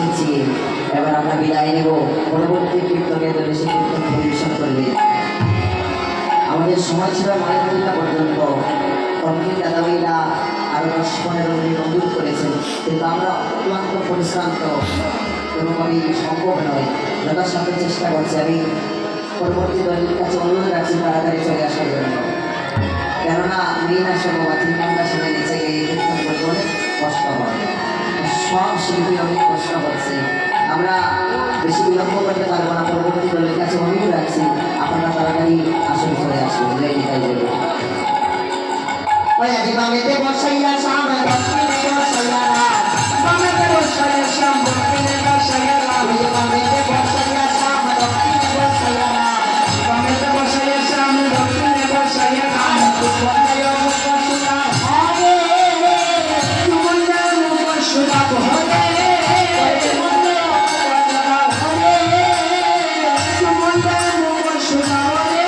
এসেছি। এবার আমরা বিদায় নেব। পরবর্তী কীর্তনের দল এসে কীর্তন পরিবেশন করবে। আমাদের সময় ছিল 9টা পর্যন্ত। কমিটির দাদাভাইরা আরও 10-15 মিনিট অনুরোধ করেছেন, কিন্তু আমরা অক্লান্ত পরিশ্রান্ত কোনোভাবেই সম্ভব নয়। যথাসাধ্য চেষ্টা করছি। আমি পরবর্তী দলের কাছে অনুরোধ রাখছি তাড়াতাড়ি চলে আসার জন্য, কেননা মেইন আসলে বা 3 ঘন্টা সময় নিচে গিয়ে কীর্তন করতে অনেক কষ্ট হয়, সব শিল্পী অনেক কষ্ট হচ্ছে। আমরা বেশি বিলম্ব করতে পারবো না। পরবর্তী দলের কাছে অনুরোধ রাখছি আপনারা তাড়াতাড়ি আসলে চলে আসবেন। জয় নিতাই জয়। বামেতে বসাইয়া সামনে দক্ষিণে বসাইয়া রাত, বামেতে বসাইয়া শ্যাম দক্ষিণে বসাইয়া রাত, বামেতে বসাইয়া সামনে দক্ষিণে বসাইয়া রাত, বামেতে বসাইয়া সামনে দক্ষিণে বসাইয়া রাত, বসাইয়া মুখ সুরা হরে, তুমন্না মুখ সুরা হরে, তুমন্না মুখ সুরা হরে,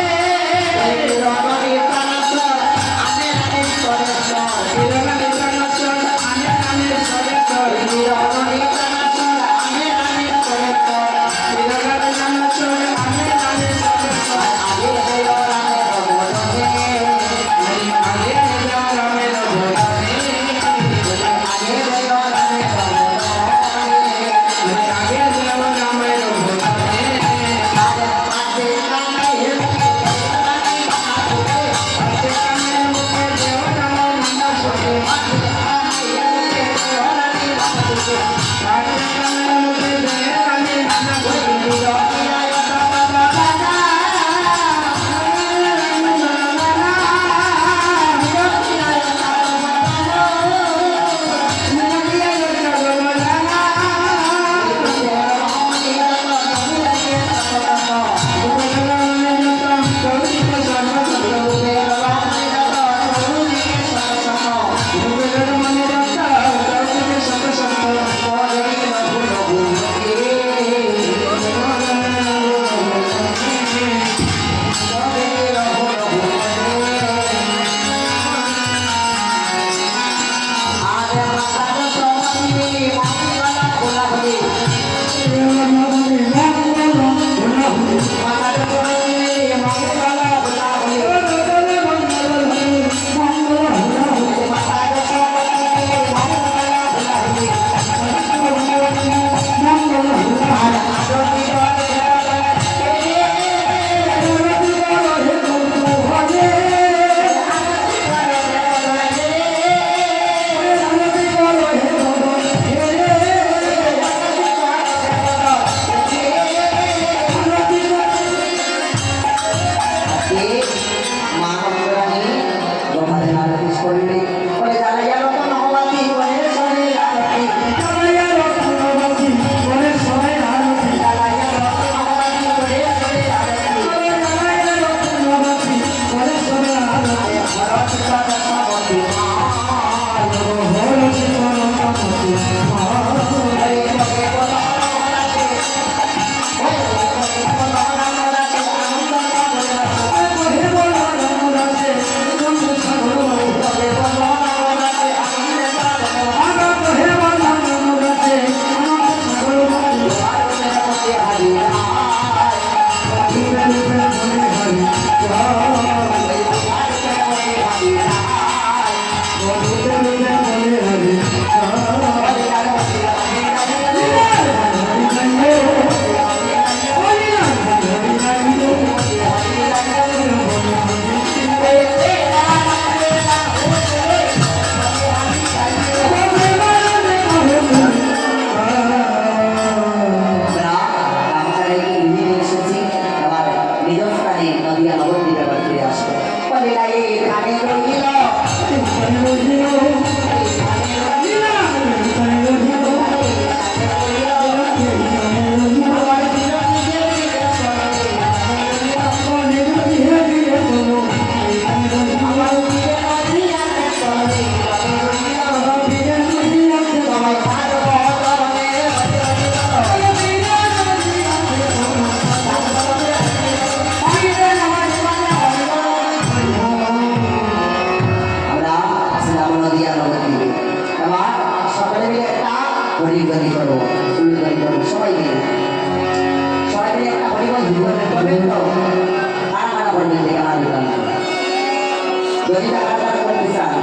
যদি টাকা টাকা করতে চান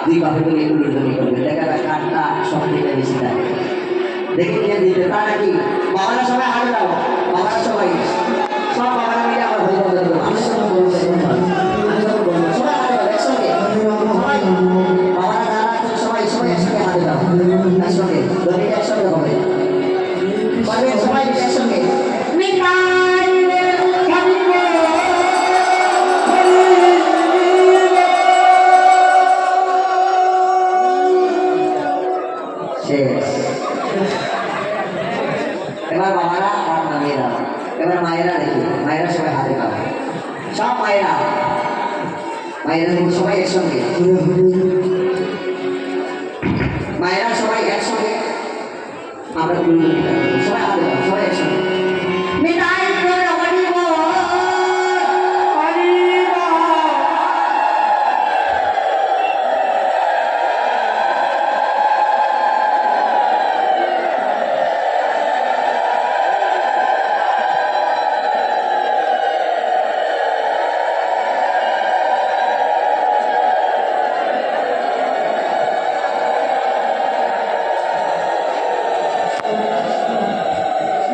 দুই বাপে করে এগুলো জমি করবে দেখা যায় কাঠটা সব থেকে বেশি দেয় দেখে নিয়ে দিতে তা নাকি বাবারা সবাই হাতে দাও বাবারা সবাই সব বাবারা মিলে আমার হয়ে বলতে দেবো আমি সব বলবো সবাই হাতে দাও একসঙ্গে সবাই বাবারা যারা আছেন সবাই সবাই একসঙ্গে হাতে দাও একসঙ্গে জমিটা একসঙ্গে হবে সবাই মিলে একসঙ্গে এবার বাবারা আর মায়েরা এবার মায়েরা দেখি মায়েরা সবাই হাতে পাবে সব মায়েরা মায়েরা দেখি সবাই একসঙ্গে মায়েরা সবাই একসঙ্গে আমরা সবাই হাতে পাবো সবাই একসঙ্গে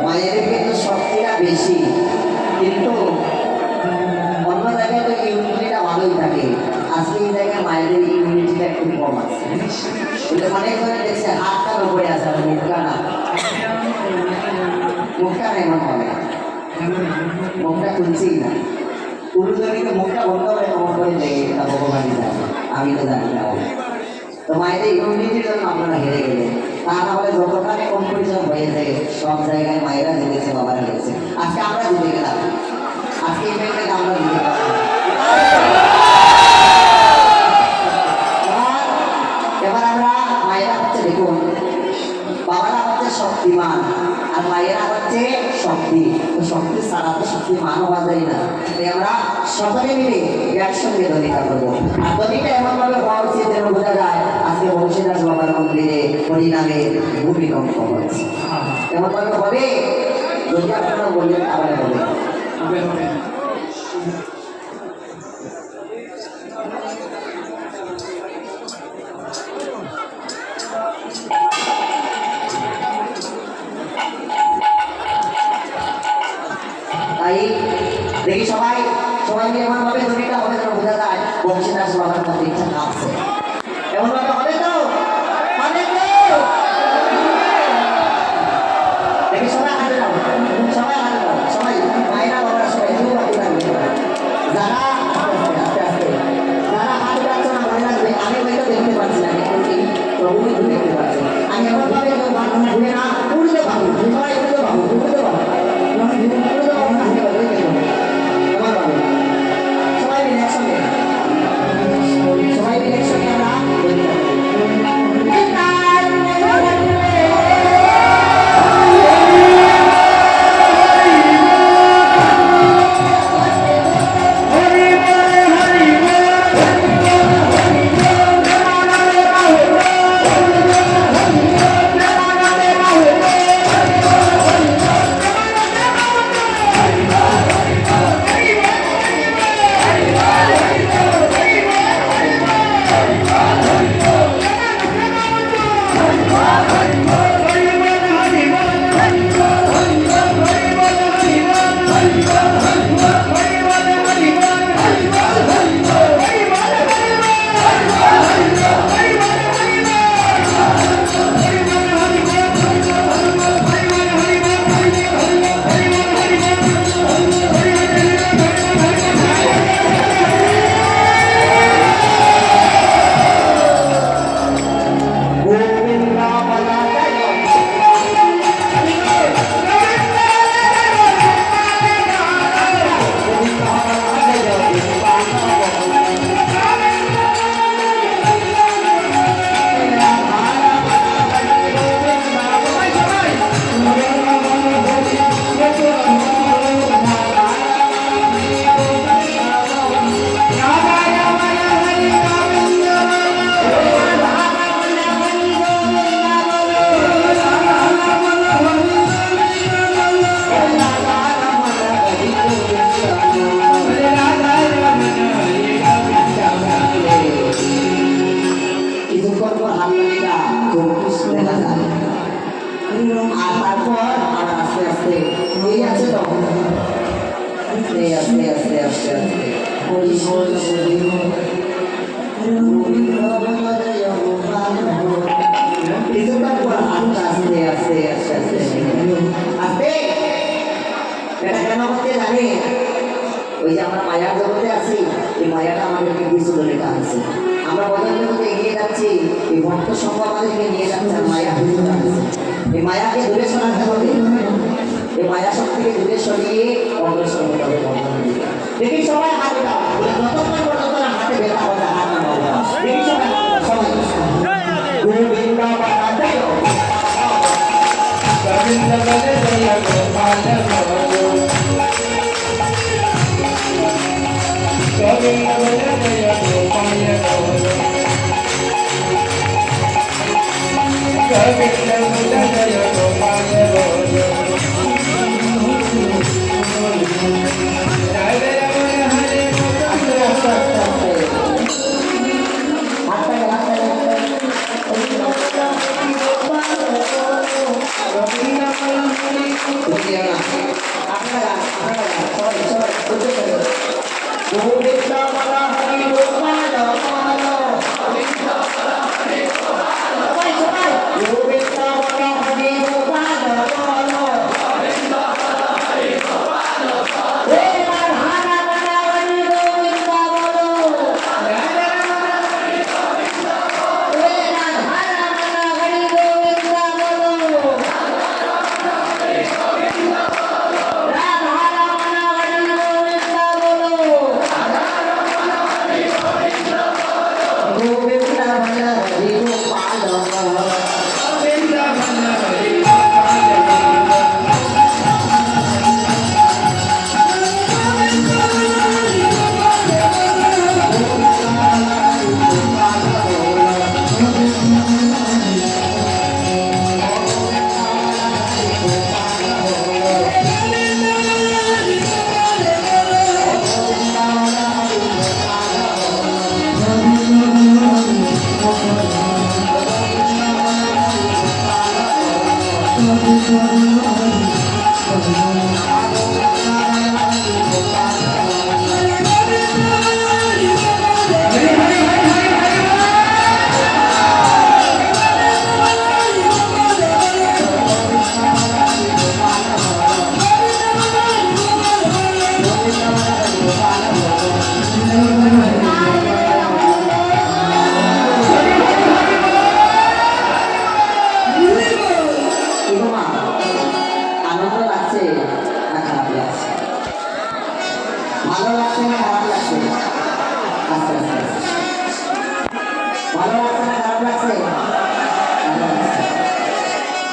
মায়ের কিন্তু শক্তিটা বেশি কিন্তু অন্য জায়গায় তো ইমিউনিটিটা ভালোই থাকে আজকে এই জায়গায় মায়েদের ইমিউনিটিটা একটু কম আছে অনেক ধরে দেখছে হাতটার উপরে আছে আর মুখটা না মুখটা না এমন হবে মুখটা খুলছেই না পুরুষজনকে মুখটা বন্ধ করে এমন করে দেখে এটা ভগবানই জানে আমি তো জানি না তো মায়েদের ইমিউনিটির জন্য আপনারা হেরে গেলেন তা না হলে যতখানে কম্পিটিশন হয়েছে সব জায়গায় মায়েরা জিতেছে বাবারা জিতেছে আজকে আমরা জিতে গেলাম আজকে এই টাইমটাকে আমরা জিতে গেলাম এবার আমরা মায়েরা হচ্ছে দেখুন বাবারা হচ্ছে শক্তিমান আর মায়েরা হচ্ছে শক্তি তো শক্তি ছাড়া তো শক্তিমান হওয়া যায় না তাই আমরা সকলে মিলে একসঙ্গে ধ্বনিটা করবো আর ধ্বনিটা এমনভাবে হওয়া উচিত যেন বোঝা যায় আজকে বংশীদাস বাবার মন্দিরে হরিনামে ভূমিকম্প হচ্ছে এমনভাবে হবে যদি আপনারা বললেন আবার হবে তাই দেখি সবাই সবাই মিলে এমনভাবে ধ্বনিটা হবে যেন বোঝা যায় বংশীদাস বাবার মধ্যে ইচ্ছা আছে এমনভাবে হবে তো দেখি সবাই হাতে দাও সবাই হাতে দাও সবাই মায়েরা বাবারা সবাই যারা আস্তে আস্তে যারা হাতে যাচ্ছে না মনে রাখবে আমি হয়তো দেখতে পাচ্ছি না কিন্তু প্রভুই দেখতে পাচ্ছি আমি এমনভাবে ঘুরে না উড়তে পাবো সবাই উড়তে পাবো উড়তে পাবো কিছুক্ষণ পর আস্তে আস্তে আস্তে আস্তে আস্তে এটা কেন হচ্ছে জানি ওই যে আমরা মায়ার জগতে আছি এই মায়াটা আমাদেরকে কিছু ধরে টানছে আমরা বদল জগতে এগিয়ে যাচ্ছি এই ভক্ত সংঘ আমাদেরকে নিয়ে যাচ্ছে আর মায়া কিছু টানছে এই মায়াকে দূরে সরাতে হবে এই মায়া শক্তিকে দূরে সরিয়ে অগ্রসর হতে হবে বন্ধন দিকে দেখি সবাই হাতে দাও যতক্ষণ পর্যন্ত হাতে ব্যথা হবে হাত নামাও দেখি সবাই সবাই গোবিন্দ বাবা জয় গোবিন্দ বাবা জয় গোপাল গোবিন্দ বাবা জয় গোপাল গোবিন্দ বাবা জয় গোপাল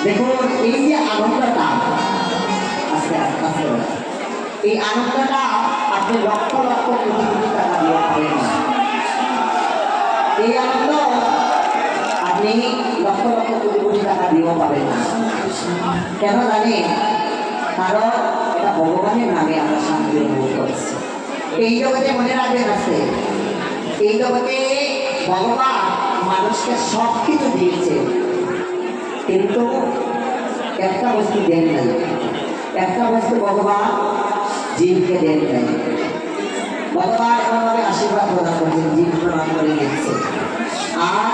দেখুন এই যে আনন্দটা আস্তে আস্তে আস্তে এই আনন্দটা আপনি লক্ষ লক্ষ কোটি কোটি টাকা দিয়ে পাবেন না এই আনন্দ আপনি লক্ষ লক্ষ কোটি কোটি টাকা দিয়েও পাবেন না কেন জানেন কারণ এটা ভগবানের নামে আমরা শান্তি অনুভব করছি এই জগতে মনে রাখবেন আছে এই জগতে ভগবান মানুষকে সব কিছু দিয়েছে কিন্তু একটা বস্তু দেন নাই একটা বস্তু ভগবান জীবকে দেন নাই ভগবান এমনভাবে আশীর্বাদ প্রদান করছেন জীব প্রদান করে দিচ্ছে আর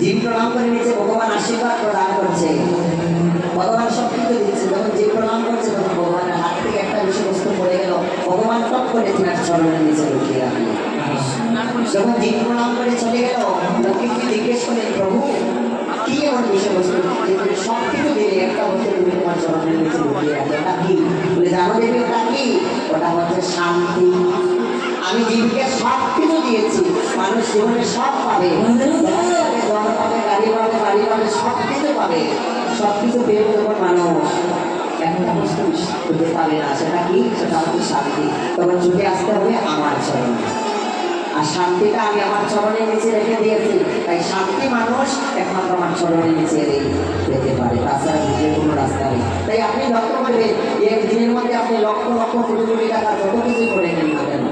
জীব প্রণাম করে নিচ্ছে ভগবান আশীর্বাদ প্রদান করছে ভগবান সব কিছু দিচ্ছে যখন জীব প্রণাম করছে তখন ভগবানের হাত থেকে একটা বিষয়বস্তু পড়ে গেল ভগবান টপ করে তিনার চরণের নিচে লুকিয়ে রাখলেন যখন জীব প্রণাম করে চলে গেল লক্ষ্মীকে জিজ্ঞেস করলেন প্রভু কি এমন বিষয়বস্তু সব কিছু দিলে একটা বস্তু তুমি তোমার চরণের নিচে লুকিয়ে রাখলে ওটা কি বলে জানো দেবী ওটা কি ওটা হচ্ছে শান্তি আমি জীবকে সব কিছু দিয়েছি মানুষ জীবনে সব পাবে জন পাবে গাড়ি পাবে বাড়ি পাবে সব কিছু পাবে সব কিছু পেয়ে যখন মানুষ একটা বস্তু হতে পারে না সেটা কি সেটা হচ্ছে শান্তি তখন ছুটে আসতে হবে আমার চরণে আর শান্তিটা আমি আমার চরণের নিচে রেখে দিয়েছি তাই শান্তি মানুষ একমাত্র আমার চরণের নিচে রেখে পারে তাছাড়া যে কোনো রাস্তা নেই তাই আপনি লক্ষ্য করবেন এক দিনের মধ্যে আপনি লক্ষ লক্ষ কোটি কোটি টাকা যত কিছু করে নিন না কেন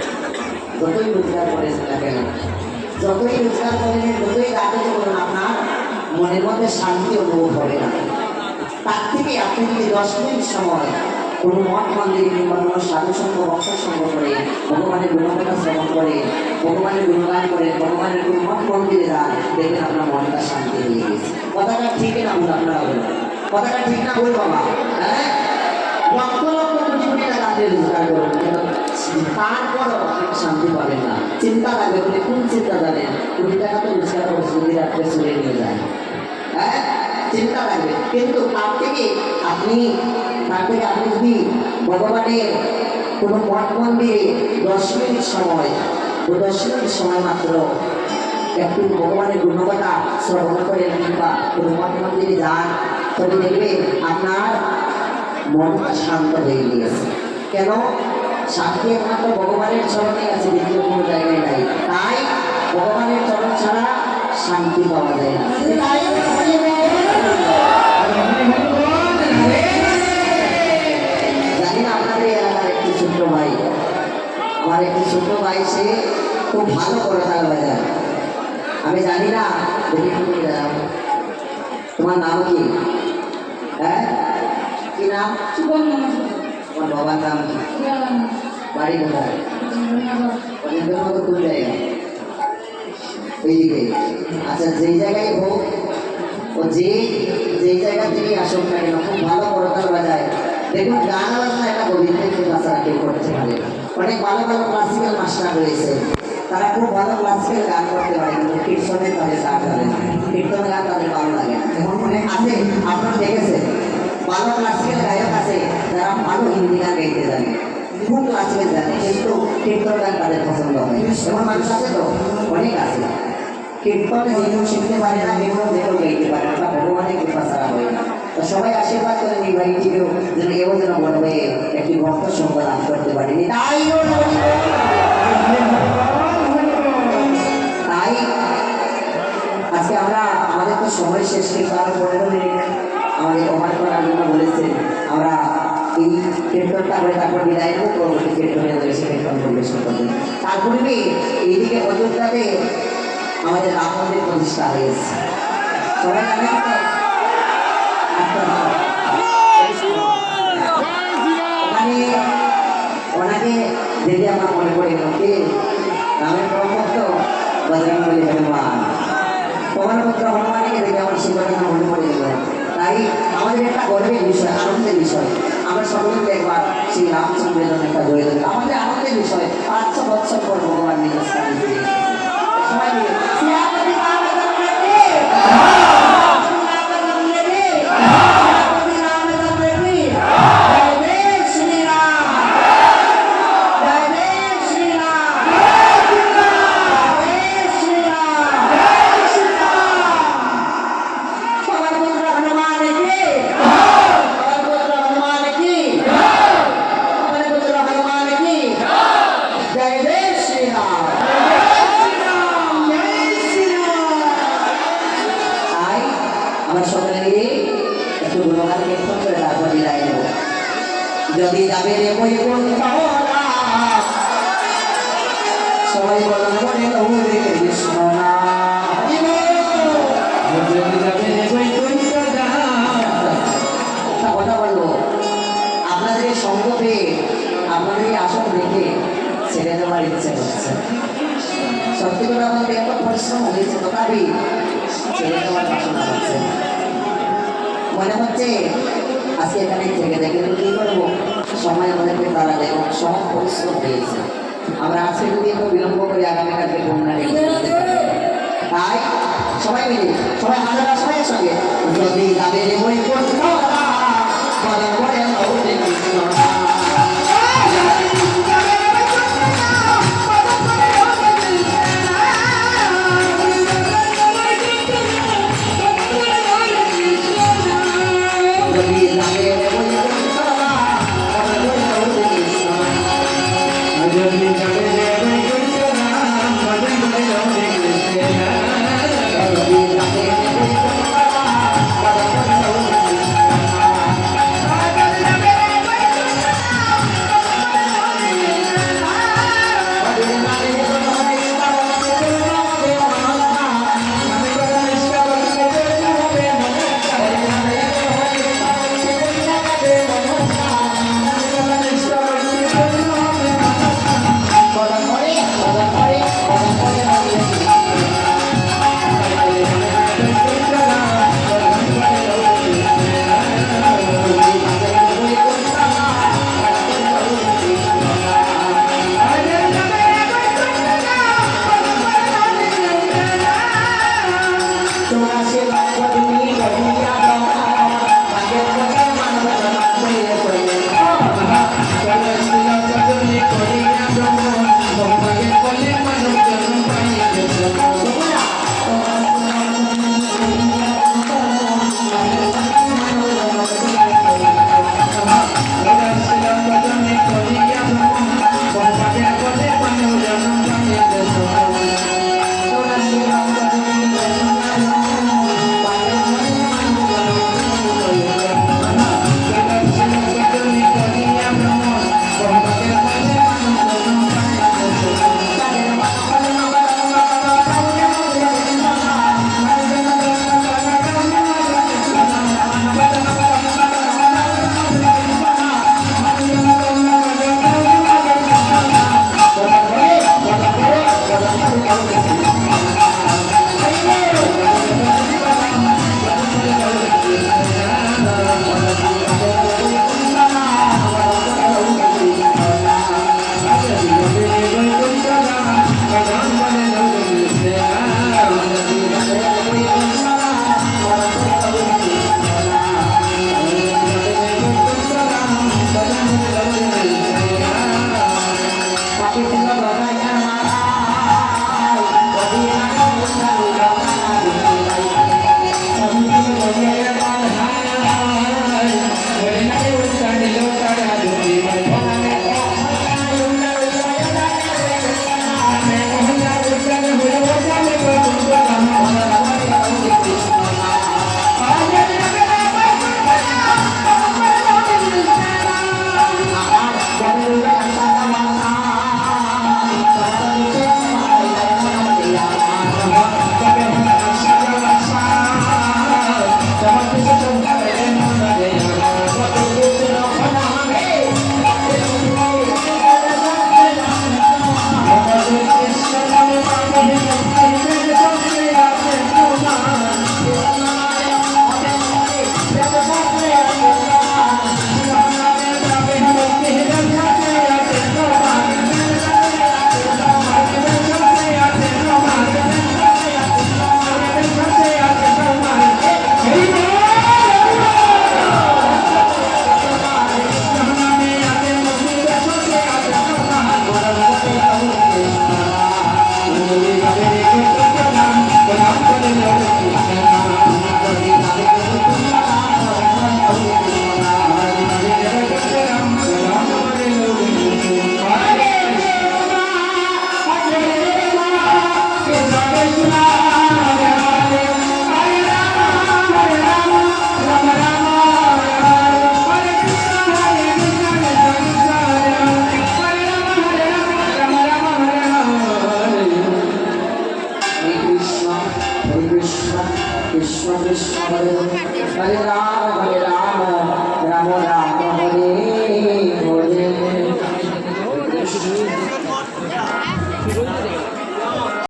যতই রোজগার করেন না কেন যতই রোজগার করেন যতই কাজে করুন আপনার মনের মধ্যে শান্তি অনুভব হবে না তার থেকে আপনি যদি 10 মিনিট সময় কোনো মঠ মন্দির কিংবা কোনো সাধু সঙ্গ ভক্ত সঙ্গ করে ভগবানের গুণগান শ্রবণ করে ভগবানের গুণগান করে ভগবানের কোনো মঠ মন্দিরে যান, দেখবেন আপনার মনটা শান্তি হয়ে গেছে। কথাটা ঠিক না ভুল? আপনারা বলুন, কথাটা ঠিক না ভুল বাবা? হ্যাঁ, লক্ষ লক্ষ কোটি কোটি টাকা আপনি রোজগার করুন, কিন্তু তারপরও আপনি শান্তি পাবেন না। চিন্তা লাগবে, আপনি কোন চিন্তা জানেন? কোটি টাকা তো রোজগার করে যদি রাত্রে চলে নিয়ে যায়, হ্যাঁ চিন্তা লাগবে। কিন্তু তার থেকে আপনি যদি ভগবানের কোনো মঠ মন্দিরে 10 মিনিট সময় মাত্র একটু ভগবানের গুণগাথা শ্রবণ করেন কিংবা কোনো মঠ মন্দিরে যান, তবে দেখবে আপনার মনটা শান্ত হয়ে গিয়েছে। কেন? শান্তি একমাত্র ভগবানের চরণে আছে, দ্বিতীয় কোনো জায়গায় নাই। তাই ভগবানের চরণ ছাড়া শান্তি পাওয়া যায় না। জানি না আপনাদের এলাকার একটি ছোট্ট ভাই, আমার একটি ছোট্ট ভাই, সে খুব ভালো করতাল বাজায়। আমি জানি না, তোমার নাম কি? হ্যাঁ কি নাম? তোমার বাবার নাম কি? বাড়ি কোথায়? কোন জায়গা? এইদিকে। আচ্ছা, যেই জায়গায় হোক, ও যেই জায়গা থেকে আসুক না কেন, খুব ভালো করতাল বাজায়। দেখুন, গান বাজনা একটা গোবিন্দের বাচ্চারা কেউ করতে পারে না। অনেক ভালো ভালো ক্লাসিক্যাল মাস্টার রয়েছে, তারা খুব ভালো ক্লাসিক্যাল গান করতে পারে, কিন্তু কীর্তনে তাদের গান করে না। কীর্তন গান তাদের ভালো লাগে না। এমন মনে আছে, আপনারা দেখেছেন ভালো ক্লাসিক্যাল গায়ক আছে যারা ভালো হিন্দি গান গাইতে জানে, খুব ক্লাসিক্যাল জানে, কিন্তু কীর্তন গান তাদের পছন্দ হয়। এমন মানুষ আছে তো, অনেক আছে। কীর্তনে যেগুলো শিখতে পারে না, এগুলো যেগুলো গাইতে পারে না, ভগবানের কৃপা ছাড়া হয় না। তো সবাই আশীর্বাদ করেন এই ভাইটিকেও যেন এও যেন বড় হয়ে একটি ভক্ত সঙ্গ লাভ করতে পারেনি। তাই আজকে আমরা আমাদের তো সময় শেষ, কিন্তু আরো 15 মিনিট আমাদের ওভার করার জন্য বলেছেন। আমরা এই কীর্তনটা করে তারপর বিদায় নেব, পরবর্তী কীর্তনে এসে কীর্তন পরিবেশন করবেন। তার পূর্বে এইদিকে অযোধ্যাতে আমাদের রাম মন্দির প্রতিষ্ঠা হয়েছে, সবাই জানেন তো? ওনাকে দেখে আমার মনে পড়ে গেল কি রামের পরমভক্ত বজরঙ্গবলী হনুমান, পবনপুত্র হনুমানকে দেখে আমার সে কথা মনে পড়ে গেল। তাই আমাদের একটা গর্বের বিষয়, আনন্দের বিষয়, আমরা সকলে একবার সেই রামচন্দ্রের জন্য একটা জয় দেব। আমাদের আনন্দের বিষয়, 500 বছর পর ভগবান নিজের স্থানে ফিরে সবাই মিলে যদি যাবে রে বই সবাই বলুন বলে গৌরে কৃষ্ণ কথা বলবো। আপনাদের সঙ্গ পেয়ে আপনাদের আসন দেখে ছেড়ে দেওয়ার ইচ্ছে হচ্ছে। সত্যি কথা বলতে এত পরিশ্রম হয়েছে, তথাপি ছেড়ে দেওয়ার বাসনা হচ্ছে। মনে হচ্ছে আজকে এখানে থেকে দেখে কি করবো, সময় আমাদেরকে তারা দেখো সব পরিশ্রম হয়েছে। আমরা আজকে যদি একটু বিলম্ব করি, আগামীকালকে বন্যা তাই সবাই মিলে সবাই হাজার সবাই সঙ্গে যদি যাবে বই কৃষ্ণ কৃষ্ণ কৃষ্ণ হরে হরে রাম রাম রাম